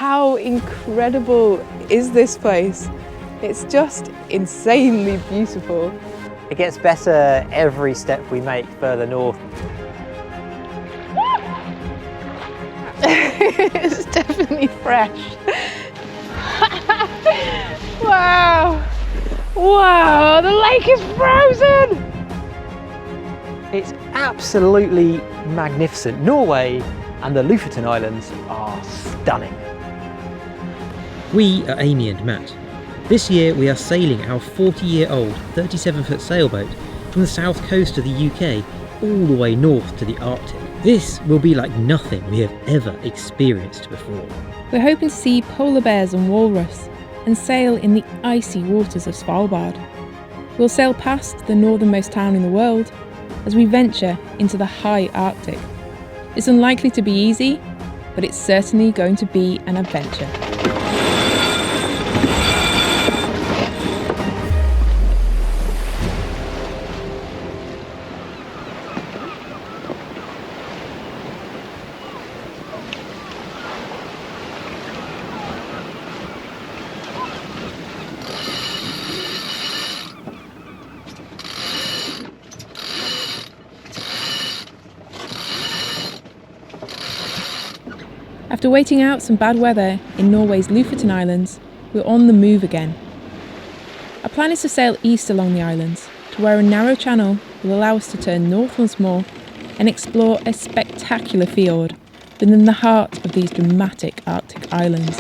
How incredible is this place? It's just insanely beautiful. It gets better every step we make further north. It's definitely fresh. Wow! Wow, the lake is frozen! It's absolutely magnificent. Norway and the Lofoten Islands are stunning. We are Amy and Matt. This year we are sailing our 40-year-old 37-foot sailboat from the south coast of the UK all the way north to the Arctic. This will be like nothing we have ever experienced before. We're hoping to see polar bears and walrus and sail in the icy waters of Svalbard. We'll sail past the northernmost town in the world as we venture into the high Arctic. It's unlikely to be easy, but it's certainly going to be an adventure. After waiting out some bad weather in Norway's Lofoten Islands, we're on the move again. Our plan is to sail east along the islands to where a narrow channel will allow us to turn north once more and explore a spectacular fjord within the heart of these dramatic Arctic islands.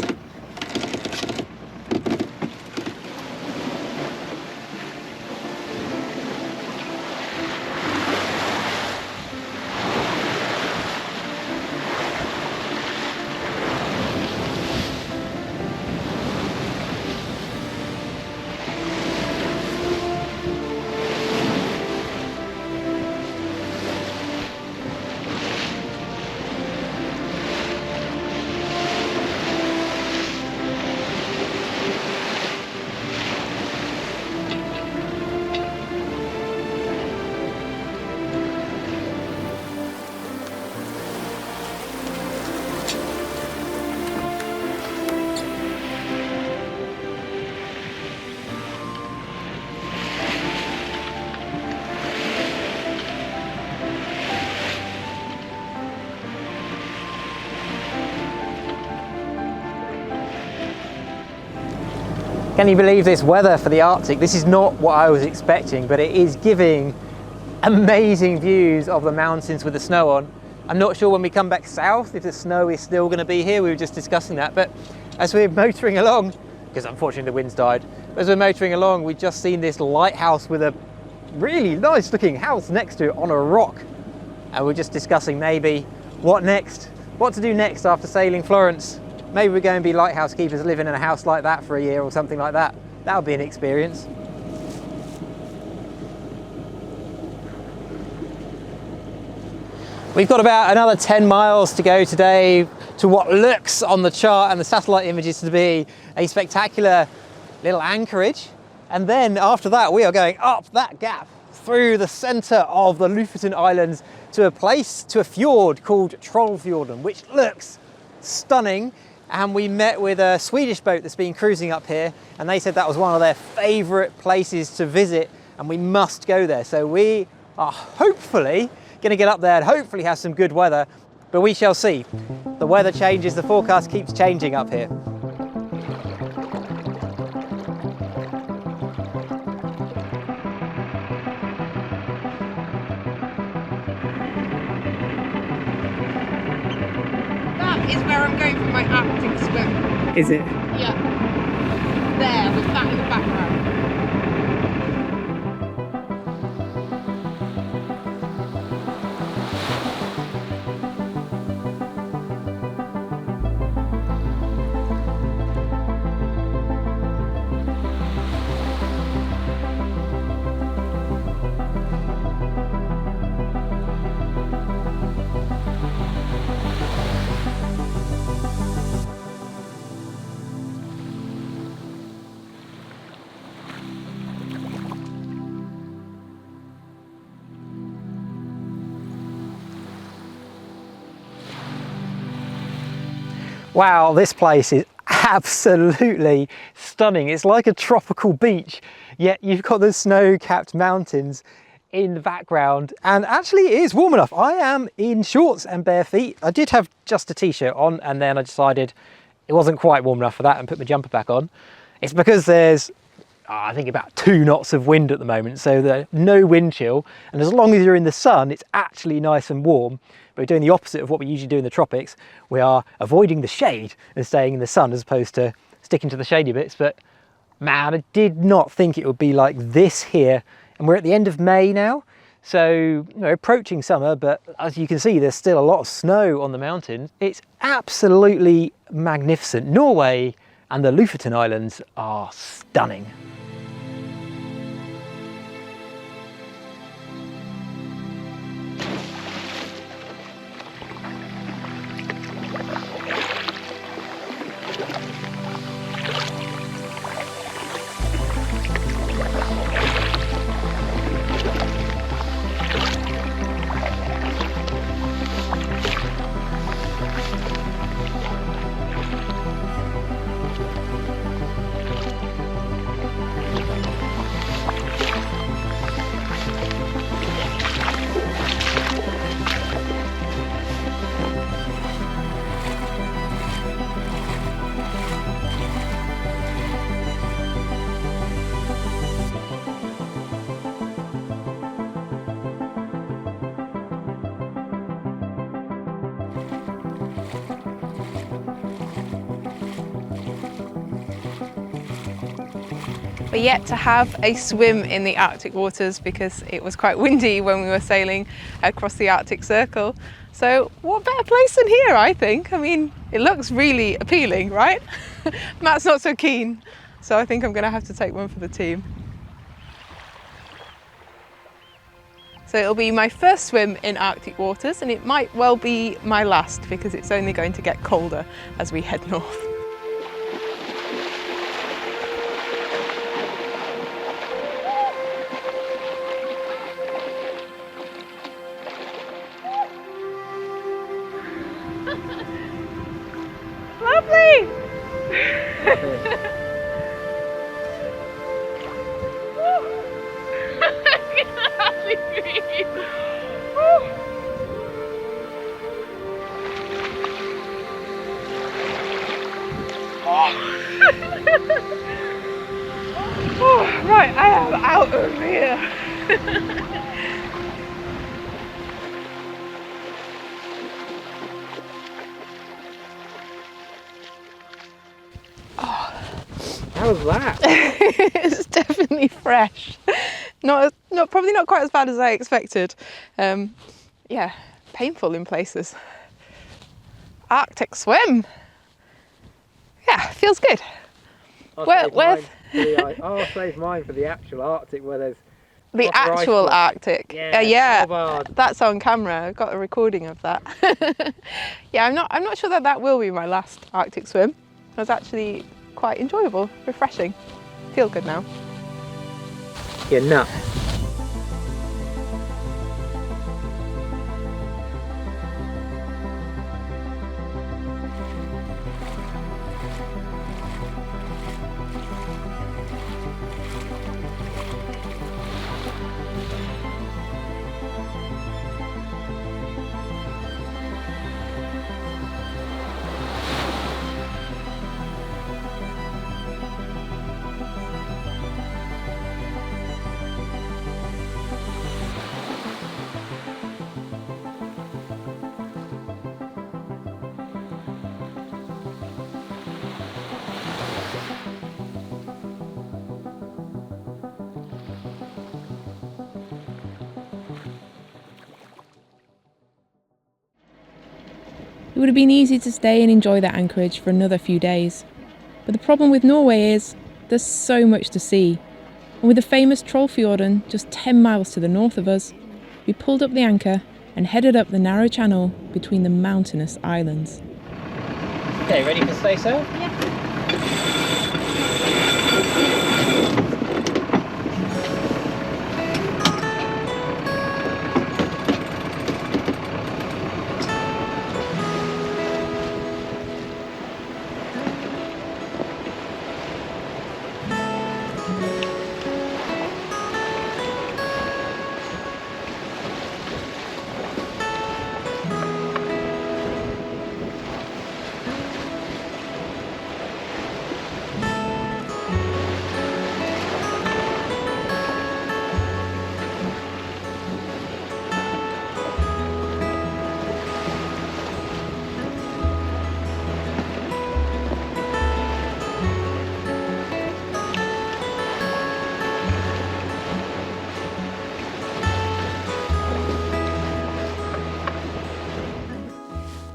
Can you believe this weather for the Arctic? This is not what I was expecting, but it is giving amazing views of the mountains with the snow on. I'm not sure when we come back south if the snow is still going to be here. We were just discussing that, but as we're motoring along, because unfortunately the wind's died, as we're motoring along, we've just seen this lighthouse with a really nice looking house next to it on a rock. And we're just discussing maybe what next, what to do next after sailing Florence. Maybe we're going to be lighthouse keepers living in a house like that for a year or something like that. That would be an experience. We've got about another 10 miles to go today to what looks on the chart and the satellite images to be a spectacular little anchorage. And then after that, we are going up that gap through the center of the Lofoten Islands to a place, to a fjord called Trollfjorden, which looks stunning. And we met with a Swedish boat that's been cruising up here, and they said that was one of their favorite places to visit, and we must go there. So we are hopefully going to get up there and hopefully have some good weather, but we shall see. The weather changes, the forecast keeps changing up here. That is where I'm going for my Arctic swim. Is it? Yeah. There, with that in the background. Wow, this place is absolutely stunning. It's like a tropical beach, yet you've got the snow-capped mountains in the background, and actually it is warm enough. I am in shorts and bare feet. I did have just a t-shirt on, and then I decided it wasn't quite warm enough for that and put my jumper back on. It's because there's I think about 2 knots of wind at the moment, so there's no wind chill, and as long as you're in the sun it's actually nice and warm. But we're doing the opposite of what we usually do in the tropics. We are avoiding the shade and staying in the sun as opposed to sticking to the shady bits. But man, I did not think it would be like this here, and we're at the end of May now, so you know, approaching summer, but as you can see there's still a lot of snow on the mountains. It's absolutely magnificent. Norway and the Lofoten Islands are stunning. We're yet to have a swim in the Arctic waters because it was quite windy when we were sailing across the Arctic Circle. So what better place than here, I think. I mean, it looks really appealing, right? Matt's not so keen, so I think I'm going to have to take one for the team. So it'll be my first swim in Arctic waters, and it might well be my last because it's only going to get colder as we head north. Lovely! Oh, right, I am out of here. How was that? It's definitely fresh. Probably not quite as bad as I expected. Yeah, painful in places. Arctic Yeah, feels good. I'll save mine for the actual Arctic where there's The actual Arctic. Yeah, that's on camera. I've got a recording of that. Yeah, I'm not sure that will be my last Arctic swim. It was actually quite enjoyable, refreshing. Feel good now. You're nuts. It would have been easy to stay and enjoy that anchorage for another few days. But the problem with Norway is there's so much to see. And with the famous Trollfjorden just 10 miles to the north of us, we pulled up the anchor and headed up the narrow channel between the mountainous islands. Okay, ready for stay sail?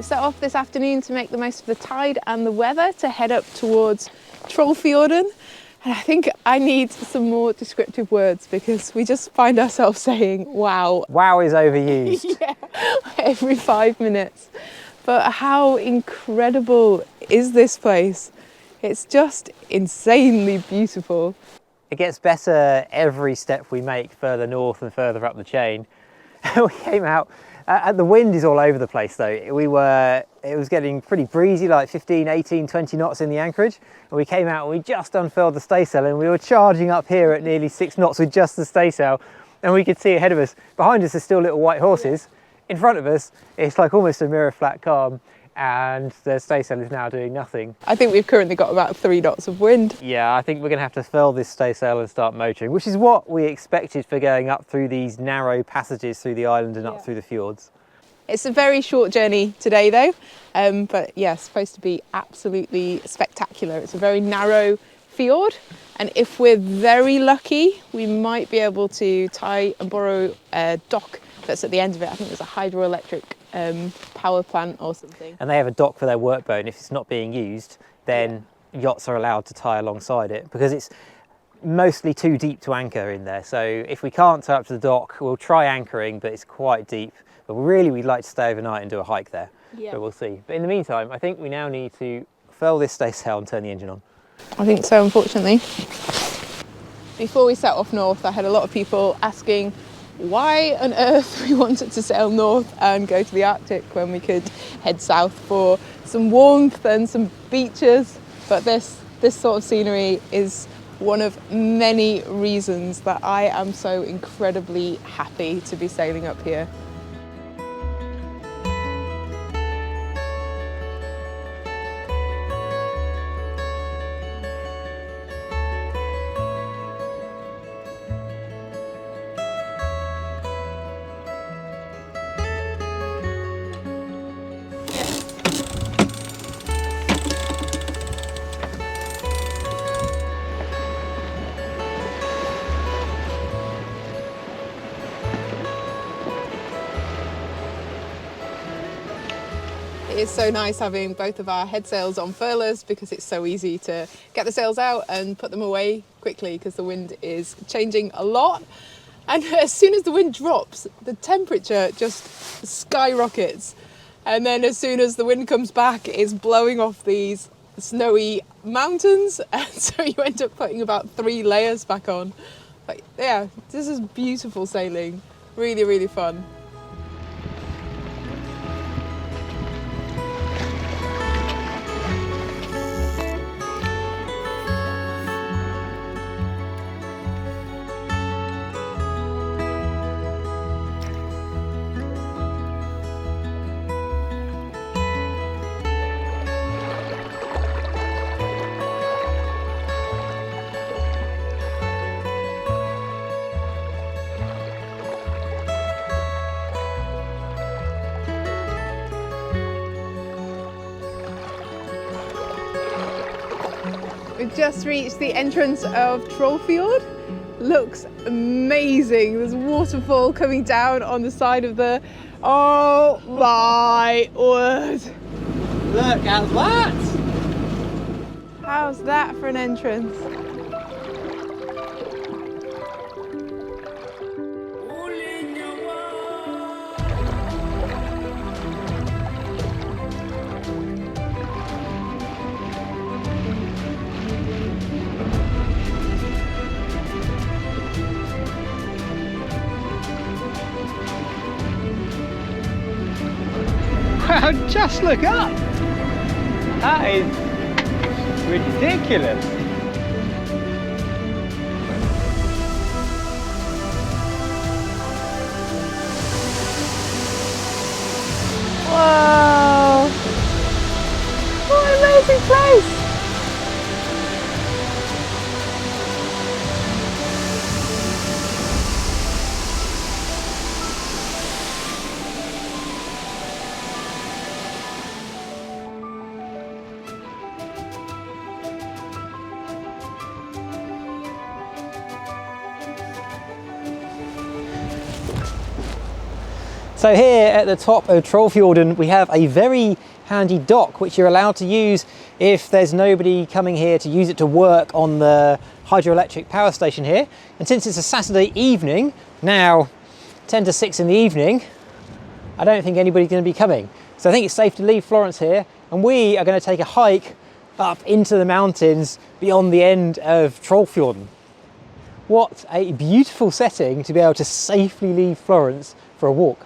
set off this afternoon to make the most of the tide and the weather to head up towards Trollfjorden. And I think I need some more descriptive words because we just find ourselves saying wow. Wow is overused. Yeah, every 5 minutes. But how incredible is this place? It's just insanely beautiful. It gets better every step we make further north and further up the chain. We came out, the wind is all over the place though. It was getting pretty breezy, like 15, 18, 20 knots in the anchorage. And we came out and we just unfurled the staysail and we were charging up here at nearly 6 knots with just the staysail. And we could see ahead of us, behind us are still little white horses. In front of us, it's like almost a mirror flat calm. And the staysail is now doing nothing. I think we've currently got about 3 knots of wind. Yeah, I think we're going to have to furl this staysail and start motoring, which is what we expected for going up through these narrow passages through the island and up through the fjords. It's a very short journey today though, but yeah, supposed to be absolutely spectacular. It's a very narrow fjord, and if we're very lucky, we might be able to tie and borrow a dock that's at the end of it. I think there's a hydroelectric power plant or something. And they have a dock for their workboat, and if it's not being used, then yachts are allowed to tie alongside it because it's mostly too deep to anchor in there. So if we can't tie up to the dock, we'll try anchoring, but it's quite deep. But really, we'd like to stay overnight and do a hike there, but we'll see. But in the meantime, I think we now need to furl this staysail and turn the engine on. I think so, unfortunately. Before we set off north, I had a lot of people asking why on earth we wanted to sail north and go to the Arctic when we could head south for some warmth and some beaches. But this sort of scenery is one of many reasons that I am so incredibly happy to be sailing up here. It's so nice having both of our head sails on furlers because it's so easy to get the sails out and put them away quickly because the wind is changing a lot. And as soon as the wind drops, the temperature just skyrockets. And then as soon as the wind comes back, it's blowing off these snowy mountains. And so you end up putting about 3 layers back on. But yeah, this is beautiful sailing. Really, really fun. We've just reached the entrance of Trollfjorden. Looks amazing. There's a waterfall coming down on the side of the... Oh my word. Look, how's that? How's that for an entrance? Wow, just look up! That is ridiculous. Whoa! What an amazing place! So here at the top of Trollfjorden we have a very handy dock which you're allowed to use if there's nobody coming here to use it to work on the hydroelectric power station here. And since it's a Saturday evening, now 10 to 6 in the evening, I don't think anybody's going to be coming. So I think it's safe to leave Florence here, and we are going to take a hike up into the mountains beyond the end of Trollfjorden. What a beautiful setting to be able to safely leave Florence for a walk.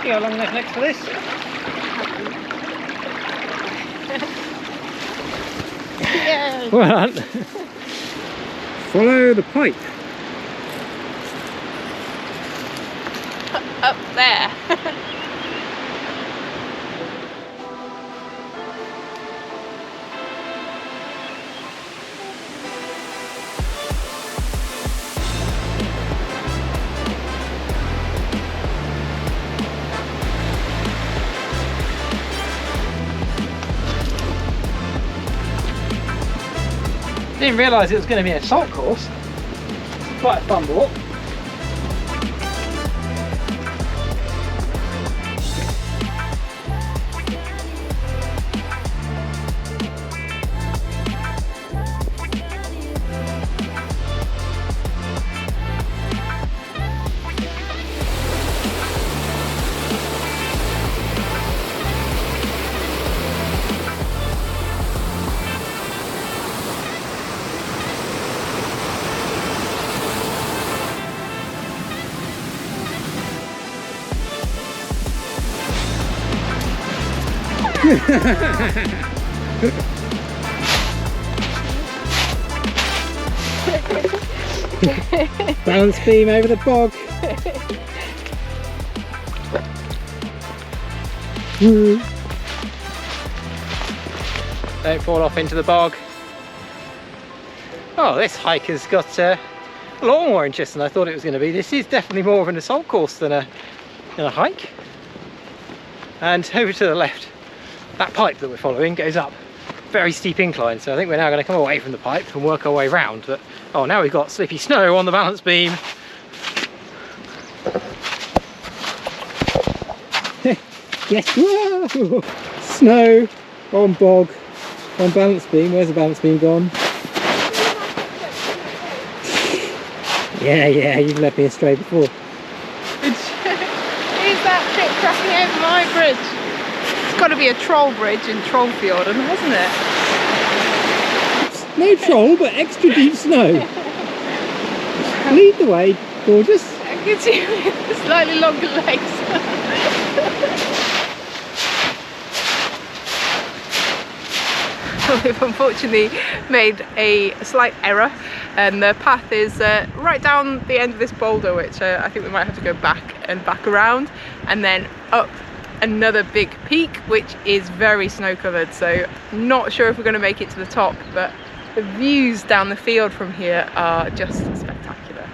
See how long left next to this? Yay! Well done. Follow the pipe. Up there. Didn't realise it was going to be a salt course. Quite a fun walk. Balance beam over the bog. Don't fall off into the bog. Oh, this hike has got a lot more interest than I thought it was going to be. This is definitely more of an assault course than a hike. And over to the left, that pipe that we're following goes up very steep incline, so I think we're now going to come away from the pipe and work our way round. But oh, now we've got slippy snow on the balance beam. Yes, whoa! Snow on bog on balance beam. Where's the balance beam gone? Yeah, you've led me astray before. Who's that ship crashing over my bridge? It's got to be a troll bridge in Trollfjorden, hasn't it? No troll, but extra deep snow. Lead the way, gorgeous. It gives you slightly longer legs. We've unfortunately made a slight error, and the path is right down the end of this boulder, which I think we might have to go back and back around, and then up another big peak which is very snow covered. So not sure if we're going to make it to the top, but the views down the field from here are just spectacular.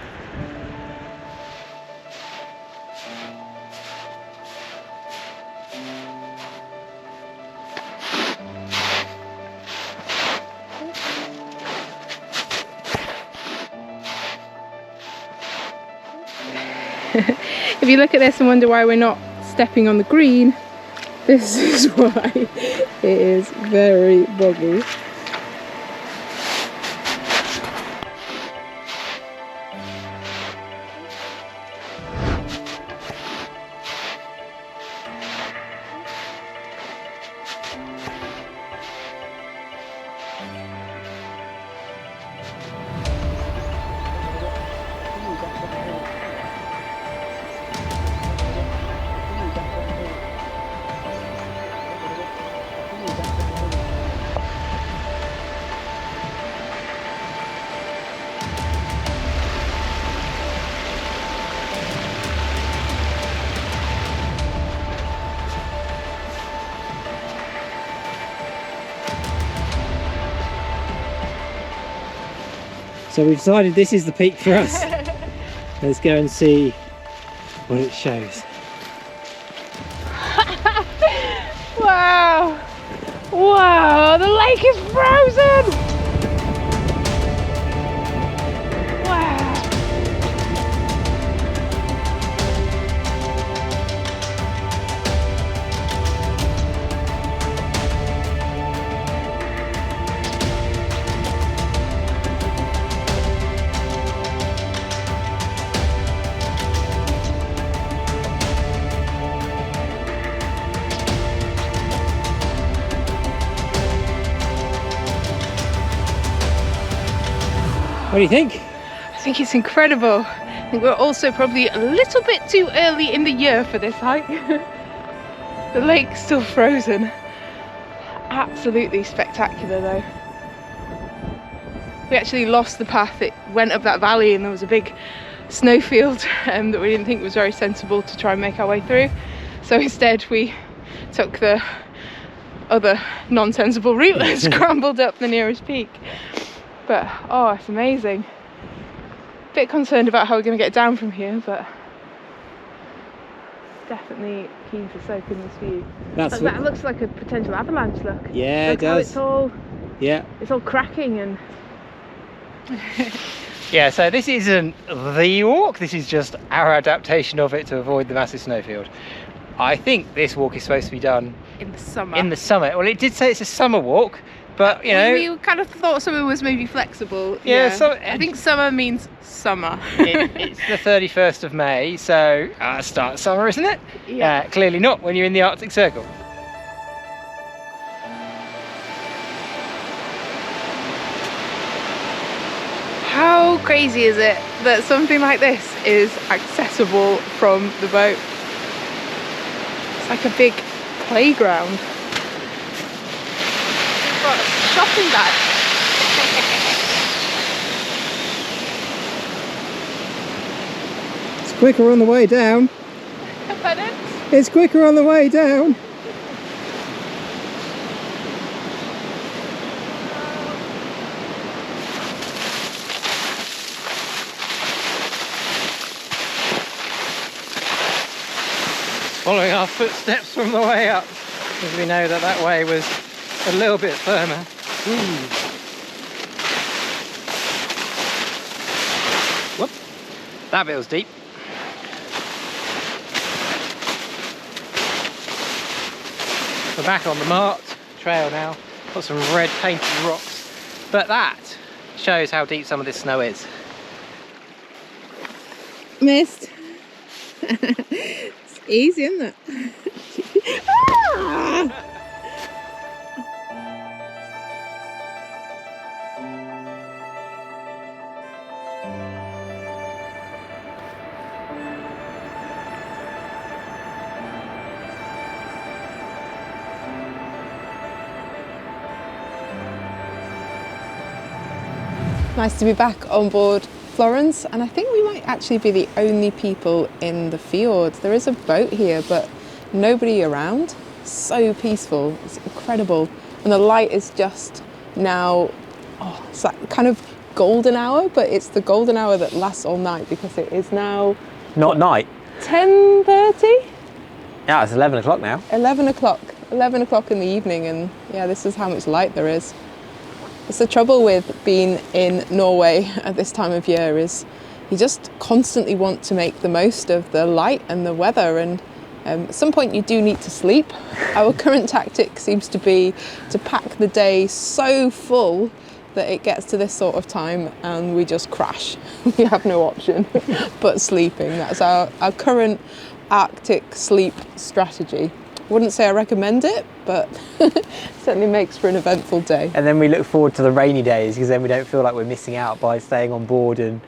If you look at this and wonder why we're not stepping on the green, this is why. It is very boggy. So we've decided this is the peak for us. Let's go and see what it shows. Wow, the lake is frozen! Wow. What do you think? I think it's incredible. I think we're also probably a little bit too early in the year for this hike. The lake's still frozen. Absolutely spectacular though. We actually lost the path. It went up that valley and there was a big snowfield that we didn't think was very sensible to try and make our way through. So instead we took the other non-sensible route and scrambled up the nearest peak. But oh, it's amazing. Bit concerned about how we're going to get down from here, but definitely keen to soak in this view. That looks like a potential avalanche. Look. Yeah, look it does. It's all cracking and. Yeah, so this isn't the walk. This is just our adaptation of it to avoid the massive snowfield. I think this walk is supposed to be done in the summer. In the summer. Well, it did say it's a summer walk. But, you know, we kind of thought summer was maybe flexible. Yeah, so I think summer means summer. It's the 31st of May, so start of summer, isn't it? Yeah. Clearly not when you're in the Arctic Circle. How crazy is it that something like this is accessible from the boat? It's like a big playground. Got a shopping bag. It's quicker on the way down. Pardon? It's quicker on the way down. Following our footsteps from the way up, because we know that that way was a little bit firmer. Whoop, that bit was deep. We're back on the marked trail now. Got some red painted rocks, but that shows how deep some of this snow is. Missed. It's easy, isn't it? Ah! Nice to be back on board Florence, and I think we might actually be the only people in the fjord. There is a boat here, but nobody around. So peaceful, it's incredible. And the light is just now, it's that kind of golden hour, but it's the golden hour that lasts all night because it is now... Not night? 10:30? Yeah, it's 11 o'clock now. 11 o'clock in the evening, and yeah, this is how much light there is. It's the trouble with being in Norway at this time of year is you just constantly want to make the most of the light and the weather, and at some point you do need to sleep. Our current tactic seems to be to pack the day so full that it gets to this sort of time and we just crash. We have no option but sleeping. That's our current Arctic sleep strategy. Wouldn't say I recommend it, but certainly makes for an eventful day. And then we look forward to the rainy days because then we don't feel like we're missing out by staying on board and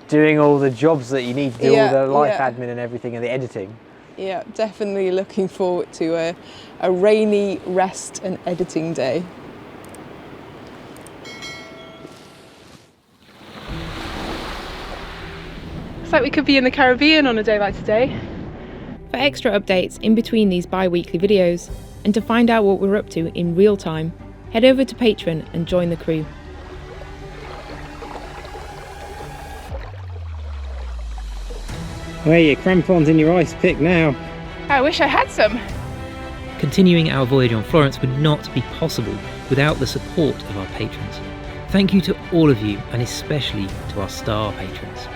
doing all the jobs that you need to do, all the life admin and everything and the editing. Yeah, definitely looking forward to a rainy rest and editing day. Looks like we could be in the Caribbean on a day like today. For extra updates in between these bi-weekly videos, and to find out what we're up to in real time, head over to Patreon and join the crew. Where are your crampons in your ice pick now? I wish I had some. Continuing our voyage on Florence would not be possible without the support of our patrons. Thank you to all of you, and especially to our star patrons.